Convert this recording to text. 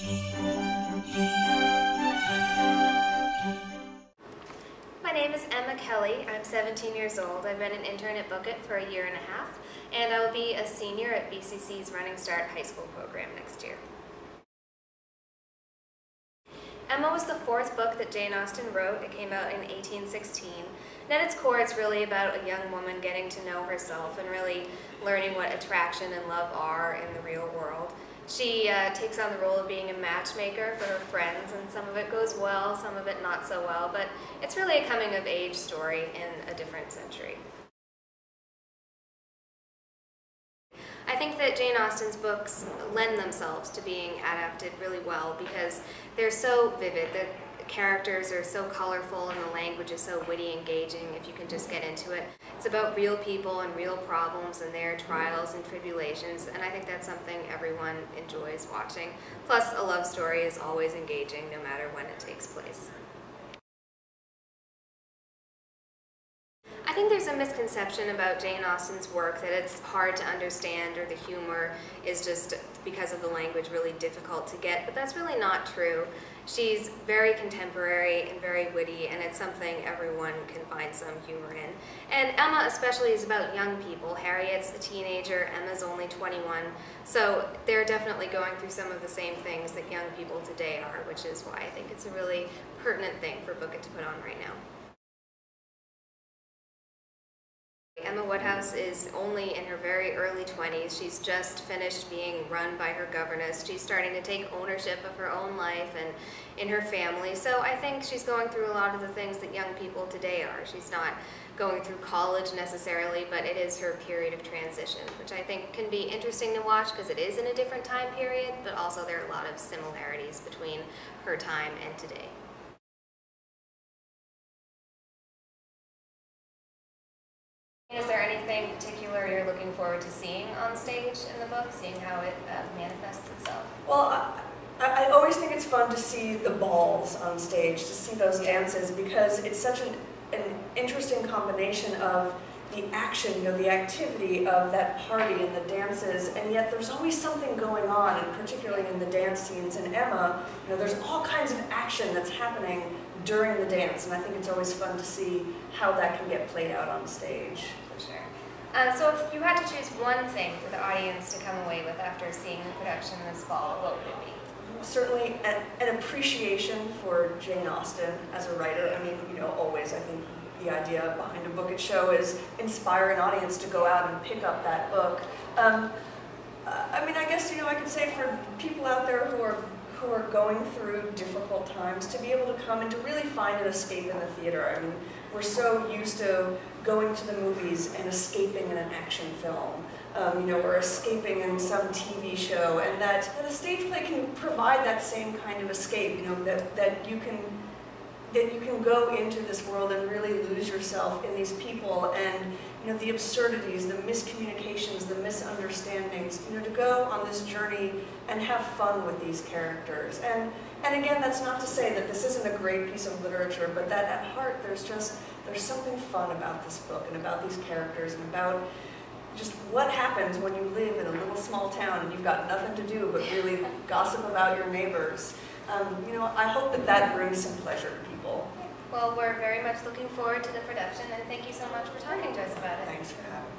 My name is Emma Kelly. I'm 17 years old. I've been an intern at Book It for a year and a half, and I will be a senior at BCC's Running Start high school program next year. Emma was the fourth book that Jane Austen wrote. It came out in 1816. And at its core, it's really about a young woman getting to know herself and really learning what attraction and love are in the real world. She takes on the role of being a matchmaker for her friends, and some of it goes well, some of it not so well, but it's really a coming-of-age story in a different century. I think that Jane Austen's books lend themselves to being adapted really well because they're so vivid. The characters are so colorful and the language is so witty, engaging if you can just get into it. It's about real people and real problems and their trials and tribulations, and I think that's something everyone enjoys watching. Plus, a love story is always engaging no matter when it takes place. I think there's a misconception about Jane Austen's work that it's hard to understand or the humor is just because of the language really difficult to get, but that's really not true. She's very contemporary and very witty, and it's something everyone can find some humor in. And Emma especially is about young people. Harriet's a teenager, Emma's only 21, so they're definitely going through some of the same things that young people today are, which is why I think it's a really pertinent thing for Book It to put on right now. Emma Woodhouse is only in her very early 20s. She's just finished being run by her governess. She's starting to take ownership of her own life and in her family. So I think she's going through a lot of the things that young people today are. She's not going through college necessarily, but it is her period of transition, which I think can be interesting to watch because it is in a different time period, but also there are a lot of similarities between her time and today. Is there anything particular you're looking forward to seeing on stage in the book, seeing how it manifests itself? Well, I always think it's fun to see the balls on stage, to see those dances, because it's such an interesting combination of the action, the activity of that party and the dances, and yet there's always something going on, and particularly in the dance scenes in Emma, there's all kinds of action that's happening during the dance, and I think it's always fun to see how that can get played out on stage. For sure. So if you had to choose one thing for the audience to come away with after seeing the production this fall, what would it be? Certainly an appreciation for Jane Austen as a writer. I mean, always I think the idea behind a Book It show is inspire an audience to go out and pick up that book. I mean, I guess, I could say for people out there who are going through difficult times, to be able to come and to really find an escape in the theater. I mean, we're so used to going to the movies and escaping in an action film. We're escaping in some TV show, and that a stage play can provide that same kind of escape, that you can go into this world and really lose yourself in these people and the absurdities, the miscommunications, the misunderstandings, to go on this journey and have fun with these characters. And again, that's not to say that this isn't a great piece of literature, but that at heart there's something fun about this book and about these characters and about just what happens when you live in a little small town and you've got nothing to do but really gossip about your neighbors. I hope that brings some pleasure to people. Well, we're very much looking forward to the production, and thank you so much for talking to us about it. Thanks for having me.